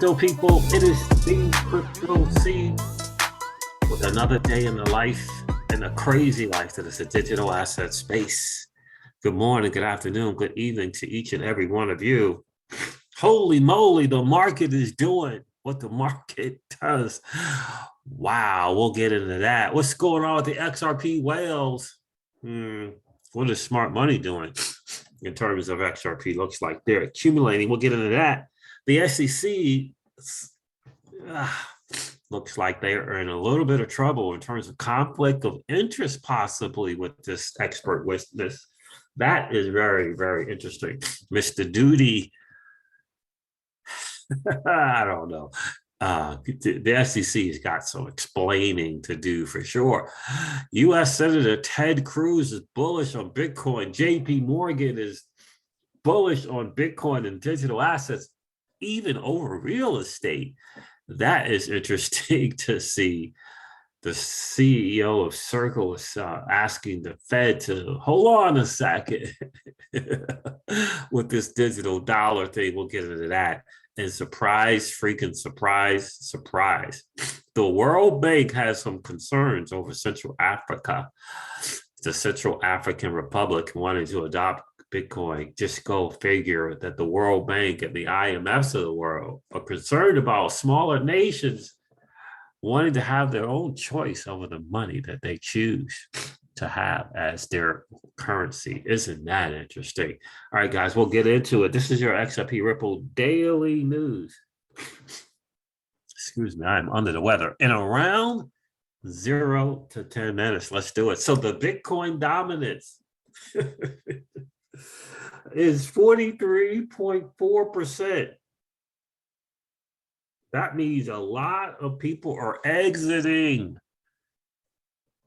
crypto people? It is the Crypto C with another day in the life and a crazy life that is a digital asset space. Good morning, good afternoon, good evening to each and every one of you. Holy moly, the market is doing what the market does. Wow, we'll get into that. What's going on with the XRP whales? What is smart money doing in terms of XRP? Looks like they're accumulating. We'll get into that. The SEC looks like they are in a little bit of trouble in terms of conflict of interest, possibly with this expert witness. That is very, very interesting. Mr. Duty, I don't know. The SEC has got some explaining to do for sure. U.S. Senator Ted Cruz is bullish on Bitcoin. JP Morgan is bullish on Bitcoin and digital assets, even over real estate. That is interesting to see. The CEO of Circle is asking the Fed to hold on a second with this digital dollar thing. We'll get into that. And surprise, freaking surprise, surprise. The World Bank has some concerns over Central Africa. The Central African Republic wanting to adopt Bitcoin. Just go figure that the World Bank and the IMFs of the world are concerned about smaller nations wanting to have their own choice over the money that they choose to have as their currency. Isn't that interesting? All right, guys, we'll get into it. This is your XRP Ripple Daily News. Excuse me, I'm under the weather. In around 0 to 10 minutes, let's do it. So the Bitcoin dominance is 43.4%. That means a lot of people are exiting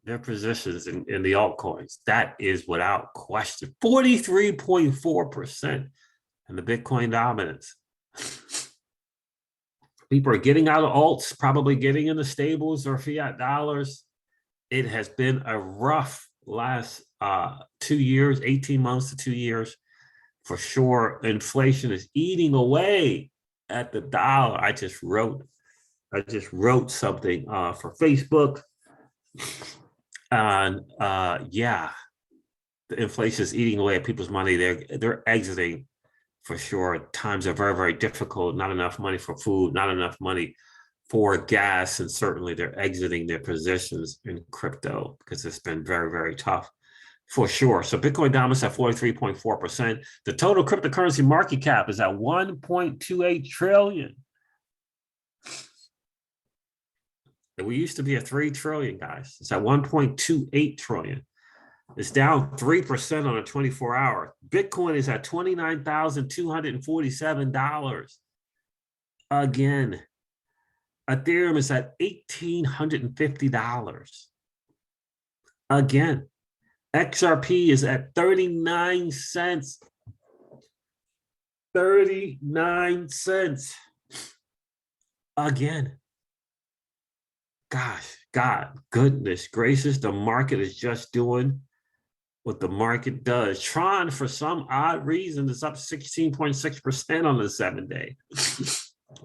their positions in the altcoins. That is without question. 43.4% in the Bitcoin dominance. People are getting out of alts, probably getting into stables or fiat dollars. It has been a rough last 2 years, 18 months to 2 years. For sure, inflation is eating away at the dollar. I just wrote something for Facebook. And yeah, the inflation is eating away at people's money. They're exiting for sure. Times are very, very difficult. Not enough money for food, not enough money for gas, and certainly they're exiting their positions in crypto because it's been very, very tough for sure. So Bitcoin dominance at 43.4%. The total cryptocurrency market cap is at 1.28 trillion. We used to be at 3 trillion, guys. It's at 1.28 trillion. It's down 3% on a 24-hour. Bitcoin is at $29,247. Again, Ethereum is at $1,850. Again, XRP is at 39 cents. 39 cents. Again. Gosh, God, goodness gracious, the market is just doing what the market does. Tron, for some odd reason, is up 16.6% on the 7-day.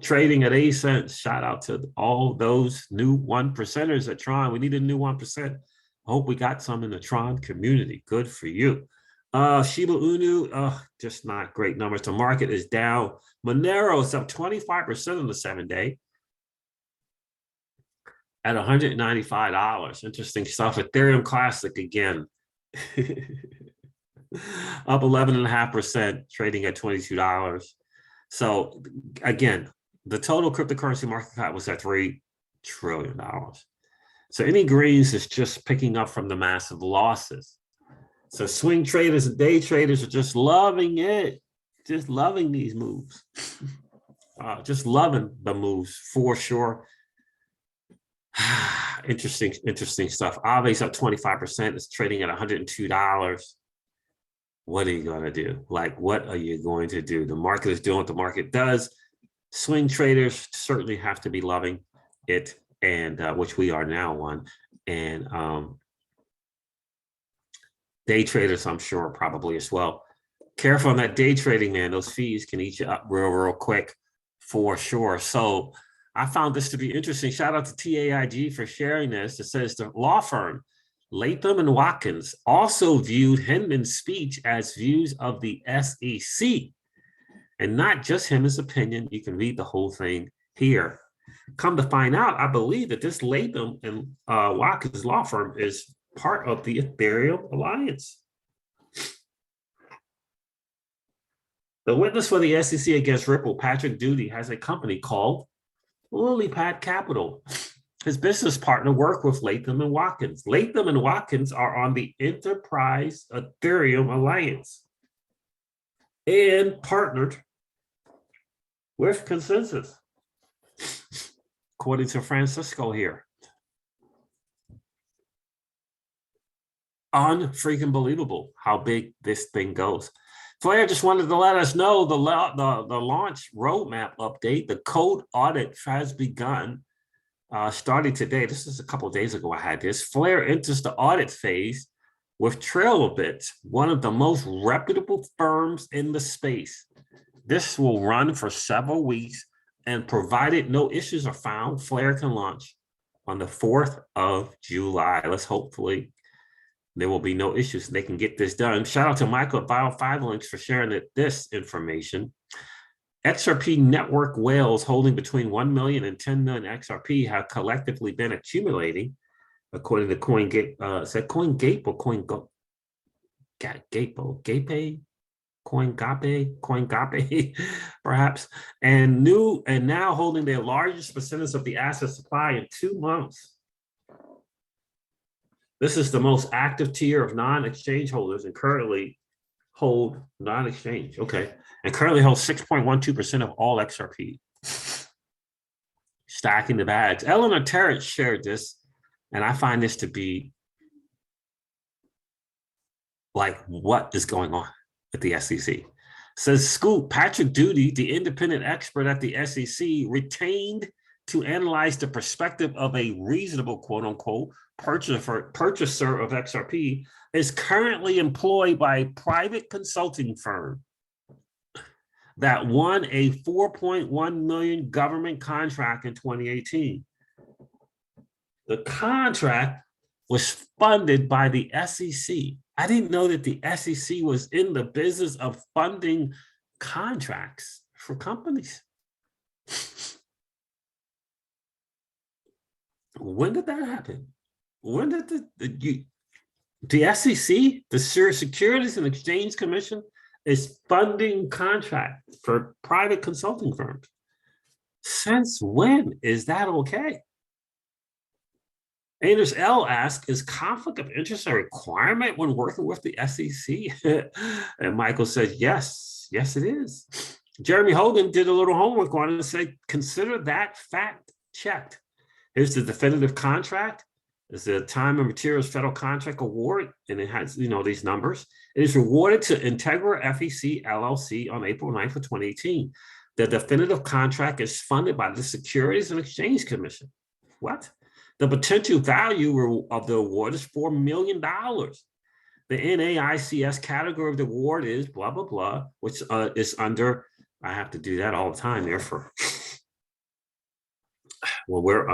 Trading at 8 cents. Shout out to all those new 1%ers at Tron. We need a new 1%. I hope we got some in the Tron community. Good for you. Shiba Inu, just not great numbers. The market is down. Monero is up 25% on the 7-day. At $195. Interesting stuff. Ethereum Classic again. Up 11.5%, trading at $22. So again, the total cryptocurrency market cap was at $3 trillion. So any greens is just picking up from the massive losses. So swing traders and day traders are just loving it. Just loving these moves. Just loving the moves for sure. Interesting stuff. Aave's up 25%. It's trading at $102. What are you going to do? Like, what are you going to do? The market is doing what the market does. Swing traders certainly have to be loving it, and which we are now one. And day traders, I'm sure, probably as well. Careful on that day trading, man. Those fees can eat you up real quick For sure. So I found this to be interesting. Shout out to TAIG for sharing this. It says the law firm Latham and Watkins also viewed Hinman's speech as views of the SEC, and not just Hinman's opinion. You can read the whole thing here. Come to find out, I believe that this Latham and Watkins law firm is part of the Ethereum Alliance. The witness for the SEC against Ripple, Patrick Doody, has a company called LilyPad Capital. His business partner worked with Latham and Watkins. Latham and Watkins are on the Enterprise Ethereum Alliance and partnered with Consensus, according to Francisco here. Unfreaking believable how big this thing goes. Flair just wanted to let us know the launch roadmap update. The code audit has begun, starting today. This is a couple of days ago I had this. Flair enters the audit phase with Trailbit, one of the most reputable firms in the space. This will run for several weeks, and provided no issues are found, Flair can launch on the 4th of July. Let's hopefully there will be no issues. They can get this done. Shout out to Michael at Bio5Links for sharing this information. XRP network whales holding between 1 million and 10 million XRP have collectively been accumulating, according to CoinGape. Is that CoinGape or CoinGape? CoinGape, perhaps, and now holding their largest percentage of the asset supply in 2 months. This is the most active tier of non-exchange holders and currently hold non-exchange. Okay. And currently hold 6.12% of all XRP. Stacking the bags. Eleanor Terrett shared this, and I find this to be like, what is going on at the SEC? Says Scoop, Patrick Doody, the independent expert at the SEC, retained to analyze the perspective of a reasonable, quote unquote, purchaser of XRP, is currently employed by a private consulting firm that won a 4.1 million government contract in 2018. The contract was funded by the SEC. I didn't know that the SEC was in the business of funding contracts for companies. When did that happen? When did the SEC, the Securities and Exchange Commission, is funding contracts for private consulting firms? Since when is that okay? Anders L asks, is conflict of interest a requirement when working with the SEC? And Michael says, yes, it is. Jeremy Hogan did a little homework on it and said, consider that fact checked. Here's the definitive contract. It's the time and materials federal contract award, and it has, these numbers. It is rewarded to Integra FEC LLC on April 9th of 2018. The definitive contract is funded by the Securities and Exchange Commission. What? The potential value of the award is $4 million. The NAICS category of the award is blah, blah, blah, which is under, I have to do that all the time there for, well, we're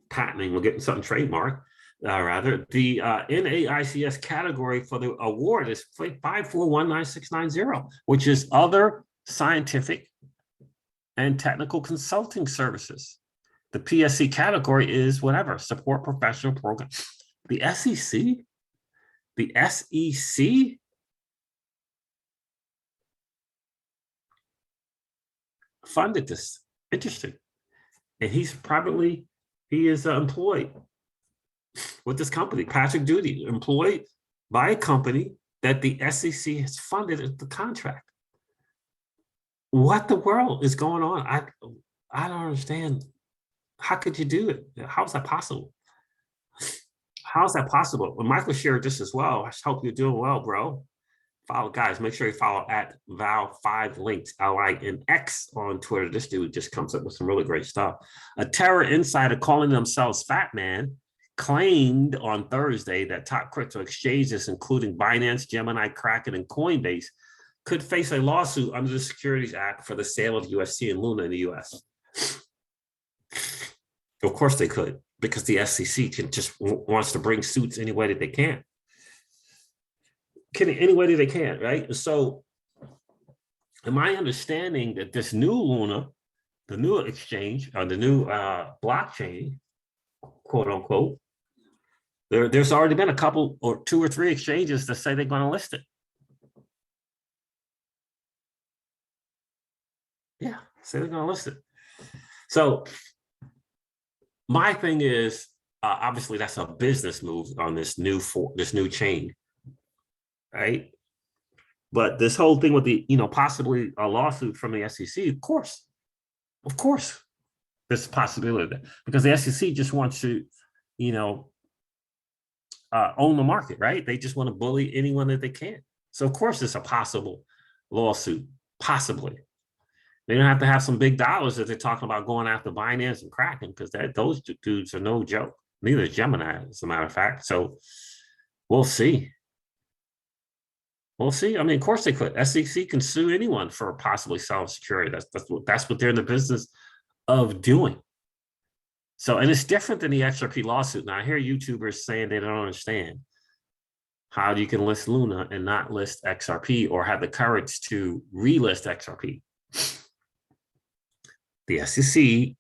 patenting, we're getting something trademarked, rather. The NAICS category for the award is 5419690, which is other scientific and technical consulting services. The PSC category is whatever, support professional program. The SEC funded this. Interesting. And he is employed with this company, Patrick Doody, employed by a company that the SEC has funded the contract. What the world is going on? I don't understand. How could you do it? How is that possible? How is that possible? Well, Michael shared this as well. I hope you're doing well, bro. Follow, guys, make sure you follow at Val5Links, LINX on Twitter. This dude just comes up with some really great stuff. A Terror insider calling themselves Fat Man claimed on Thursday that top crypto exchanges, including Binance, Gemini, Kraken, and Coinbase, could face a lawsuit under the Securities Act for the sale of UST and Luna in the US. Of course they could, because the SEC can just wants to bring suits any way that they can. Any way that they can, right? So, in my understanding that this new Luna, the new exchange, or the new blockchain, quote unquote, there's already been a couple or 2 or 3 exchanges that say they're going to list it. Yeah, say they're going to list it. So my thing is, obviously that's a business move on this new chain, right? But this whole thing with the, possibly a lawsuit from the SEC, of course, there's a possibility of that, because the SEC just wants to, own the market, right? They just want to bully anyone that they can. So of course it's a possible lawsuit, possibly. They don't have to have some big dollars that they're talking about going after Binance and Kraken, because those dudes are no joke. Neither is Gemini, as a matter of fact. So we'll see. We'll see. I mean, of course they could. SEC can sue anyone for possibly selling security. That's what they're in the business of doing. So, and it's different than the XRP lawsuit. Now, I hear YouTubers saying they don't understand how you can list Luna and not list XRP, or have the courage to relist XRP. The SEC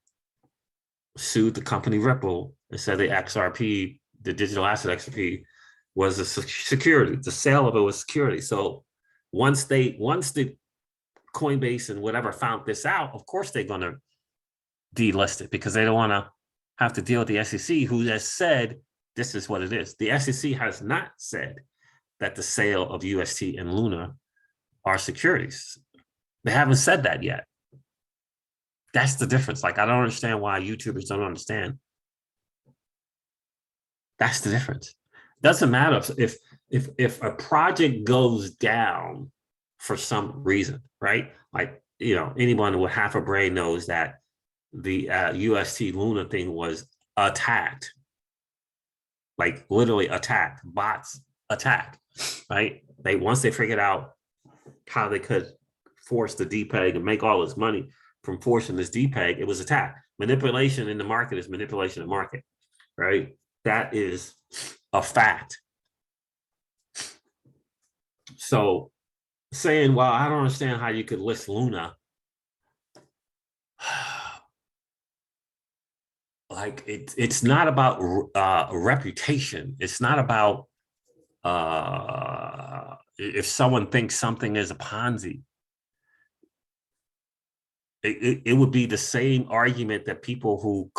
sued the company Ripple and said the XRP, the digital asset XRP, was a security. The sale of it was security. So once the Coinbase and whatever found this out, of course they're going to delist it, because they don't want to have to deal with the SEC, who has said this is what it is. The SEC has not said that the sale of UST and Luna are securities. They haven't said that yet. That's the difference. Like, I don't understand why YouTubers don't understand. That's the difference. Doesn't matter if a project goes down for some reason, right? Like, anyone with half a brain knows that the UST Luna thing was attacked, like literally attacked, bots attacked, right? Once they figured out how they could force the DPEG and make all this money from forcing this DPEG, it was attacked. Manipulation in the market is manipulation of market, right? That is a fact. So saying, well, I don't understand how you could list Luna. Like, it's not about reputation. It's not about if someone thinks something is a Ponzi. It would be the same argument that people who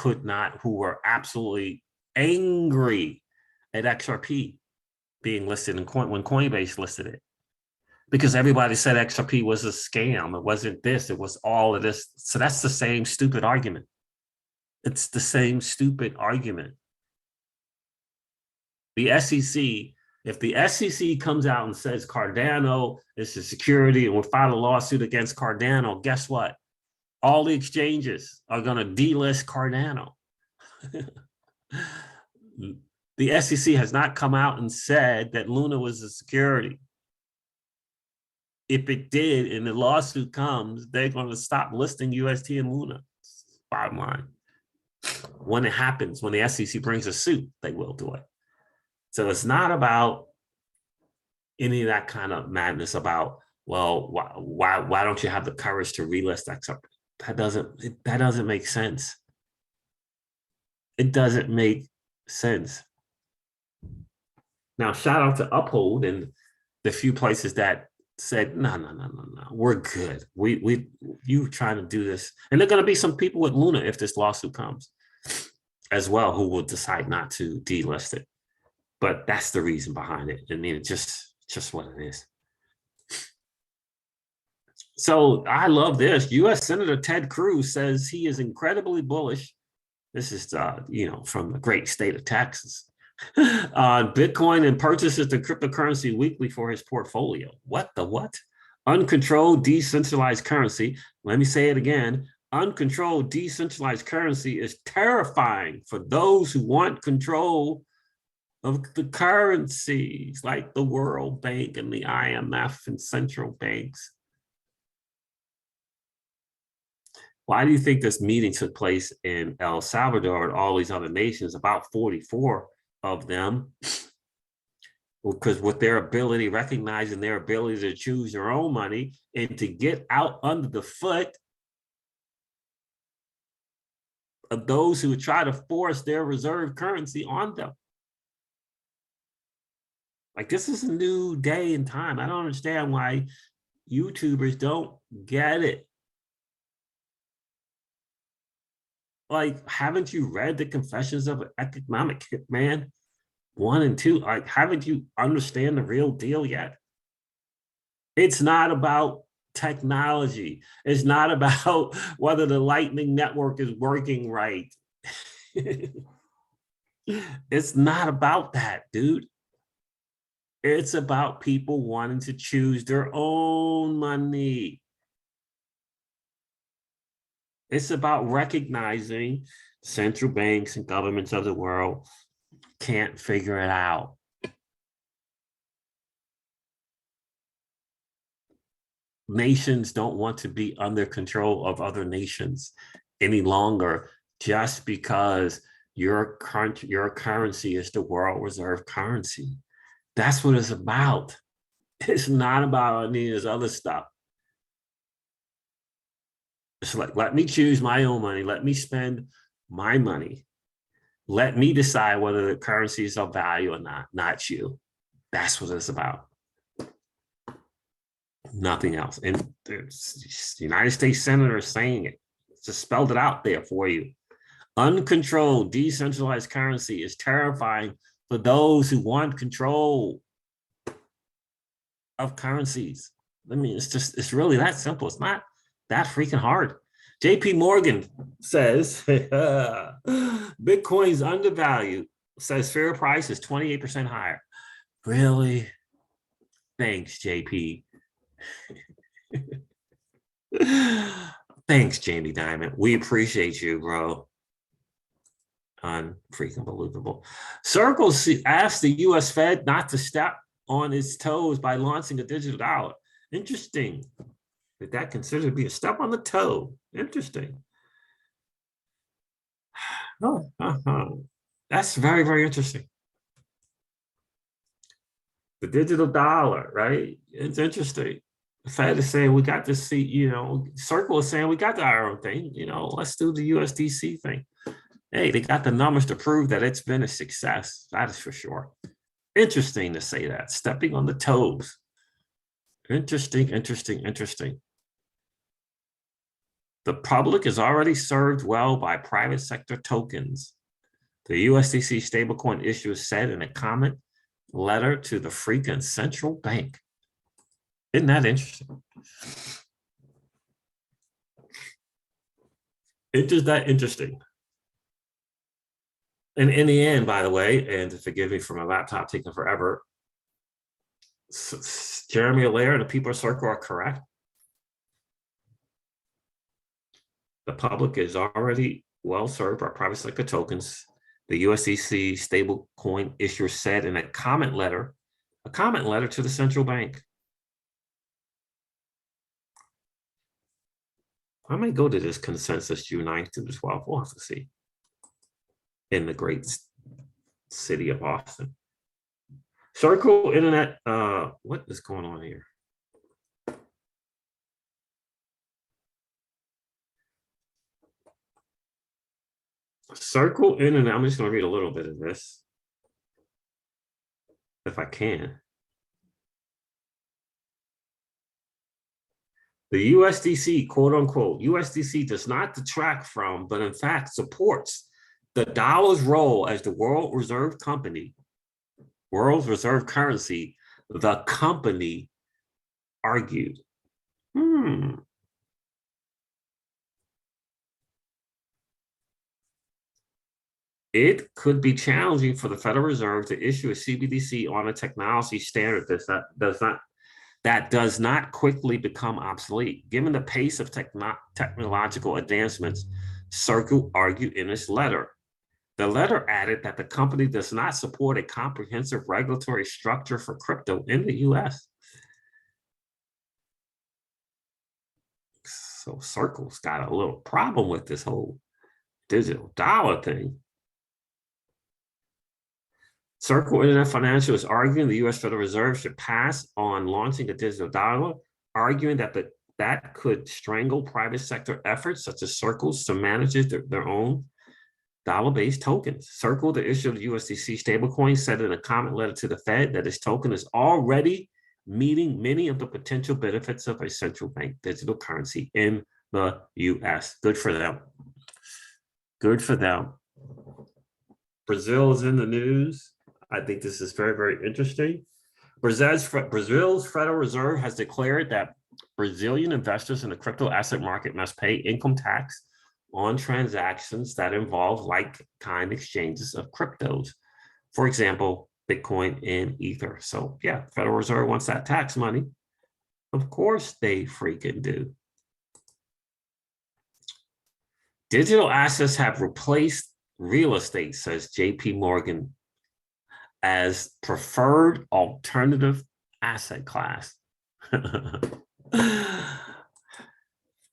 were absolutely angry at XRP being listed when Coinbase listed it, because everybody said XRP was a scam. It wasn't this, it was all of this. So that's the same stupid argument. It's the same stupid argument. The SEC, if the SEC comes out and says Cardano is a security and will file a lawsuit against Cardano, guess what? All the exchanges are going to delist Cardano. The SEC has not come out and said that Luna was a security. If it did and the lawsuit comes, they're going to stop listing UST and Luna. Bottom line. When it happens, when the SEC brings a suit, they will do it. So it's not about any of that kind of madness about, well, why don't you have the courage to relist XRP? That doesn't make sense. It doesn't make sense. Now, shout out to Uphold and the few places that said, no, we're good. You trying to do this. And there are going to be some people with Luna, if this lawsuit comes as well, who will decide not to delist it. But that's the reason behind it. I mean, it's just what it is. So I love this. U.S. Senator Ted Cruz says he is incredibly bullish. This is, from the great state of Texas. On Bitcoin, and purchases the cryptocurrency weekly for his portfolio. What? Uncontrolled decentralized currency. Let me say it again. Uncontrolled decentralized currency is terrifying for those who want control of the currencies like the World Bank and the IMF and central banks. Why do you think this meeting took place in El Salvador and all these other nations, about 44 of them? Because with their ability, recognizing their ability to choose their own money and to get out under the foot of those who would try to force their reserve currency on them. Like, this is a new day and time. I don't understand why YouTubers don't get it. Like, haven't you read the Confessions of an Economic Hitman 1 and 2? Like, haven't you understand the real deal yet? It's not about technology. It's not about whether the Lightning Network is working right. It's not about that, dude. It's about people wanting to choose their own money. It's about recognizing central banks and governments of the world can't figure it out. Nations don't want to be under control of other nations any longer just because your currency is the world reserve currency. That's what it's about. It's not about any of this other stuff. It's like, let me choose my own money. Let me spend my money. Let me decide whether the currency is of value or not you. That's what it's about. Nothing else. And the United States Senator is saying it. Just spelled it out there for you. Uncontrolled, decentralized currency is terrifying for those who want control of currencies. I mean, it's really that simple. It's not that freaking hard. JP Morgan says Bitcoin's undervalued, says fair price is 28% higher. Really? Thanks, JP. Thanks, Jamie Dimon. We appreciate you, bro. Unfreaking believable. Circle asked the US Fed not to step on its toes by launching a digital dollar. Interesting. Did that considered to be a step on the toe? Interesting. Oh, that's very, very interesting. The digital dollar, right? It's interesting. The Fed is saying we got to see, you know, Circle is saying we got our own thing, you know, let's do the USDC thing. Hey, they got the numbers to prove that it's been a success. That is for sure. Interesting to say that, stepping on the toes. Interesting, interesting, interesting. The public is already served well by private sector tokens. The USDC stablecoin issuer said in a comment letter to the freaking central bank. Isn't that interesting? It's that interesting. And in the end, by the way, and forgive me for my laptop taking forever, Jeremy Allaire and the people of Circle are correct. The public is already well served by private sector tokens. The USDC stablecoin issuer said in a comment letter to the central bank. I might go to this consensus June 9th to the 12th. We'll have to see. In the great city of Austin. Circle Internet, what is going on here? Circle Internet, I'm just going to read a little bit of this, if I can. The USDC, quote unquote, USDC does not detract from, but in fact supports the dollar's role as the world reserve company, world's reserve currency, the company argued. It could be challenging for the Federal Reserve to issue a CBDC on a technology standard that does not quickly become obsolete. Given the pace of technological advancements, Circle argued in its letter. The letter added that the company does not support a comprehensive regulatory structure for crypto in the US. So Circle's got a little problem with this whole digital dollar thing. Circle Internet Financial is arguing the US Federal Reserve should pass on launching a digital dollar, arguing that that could strangle private sector efforts such as Circle's to manage their own dollar-based tokens. Circle, the issue of the USDC stablecoin, said in a comment letter to the Fed that its token is already meeting many of the potential benefits of a central bank digital currency in the US. Good for them. Good for them. Brazil is in the news. I think this is very, very interesting. Brazil's Federal Reserve has declared that Brazilian investors in the crypto asset market must pay income tax on transactions that involve like-kind exchanges of cryptos. For example, Bitcoin and Ether. So yeah, Federal Reserve wants that tax money. Of course they freaking do. Digital assets have replaced real estate, says JP Morgan, as preferred alternative asset class.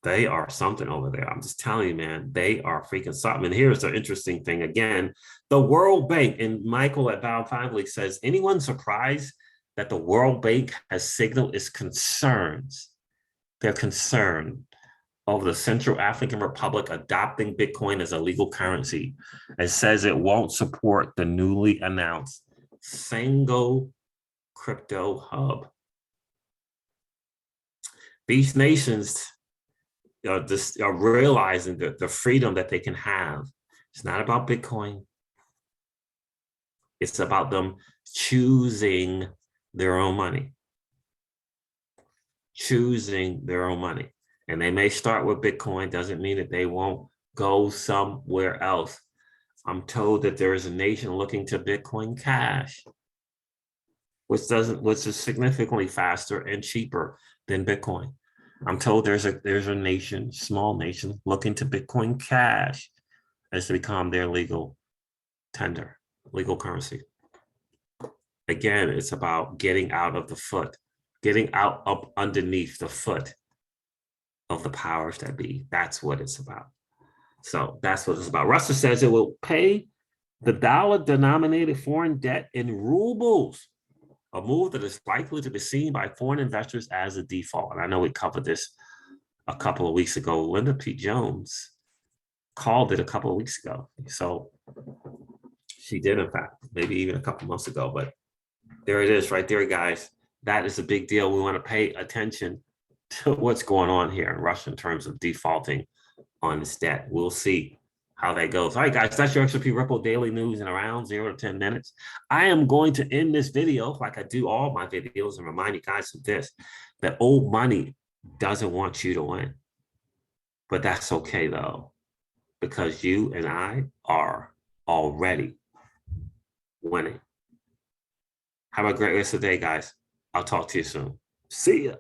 They are something over there. I'm just telling you, man, they are freaking something. And here's the interesting thing again. The World Bank, and Michael at Bound 5 League says, anyone surprised that the World Bank has signaled its concerns? They're concerned over the Central African Republic adopting Bitcoin as a legal currency. It says it won't support the newly announced single crypto hub. These nations are realizing the freedom that they can have. It's not about Bitcoin. It's about them choosing their own money. Choosing their own money. And they may start with Bitcoin, doesn't mean that they won't go somewhere else. I'm told that there is a nation looking to Bitcoin Cash, which is significantly faster and cheaper than Bitcoin. I'm told there's a nation, small nation, looking to Bitcoin Cash as to become their legal tender, legal currency. Again, it's about getting out of the foot, getting out up underneath the foot of the powers that be. That's what it's about. So that's what it's about. Russell says it will pay the dollar-denominated foreign debt in rubles, a move that is likely to be seen by foreign investors as a default. And I know we covered this a couple of weeks ago. Linda P. Jones called it a couple of weeks ago. So she did, in fact, maybe even a couple months ago. But there it is right there, guys. That is a big deal. We want to pay attention to what's going on here in Russia in terms of defaulting on this debt. We'll see how that goes. All right, guys, that's your XRP Ripple daily news in around 0 to 10 minutes. I am going to end this video like I do all my videos and remind you guys of this, that old money doesn't want you to win. But that's okay, though, because you and I are already winning. Have a great rest of the day, guys. I'll talk to you soon. See ya.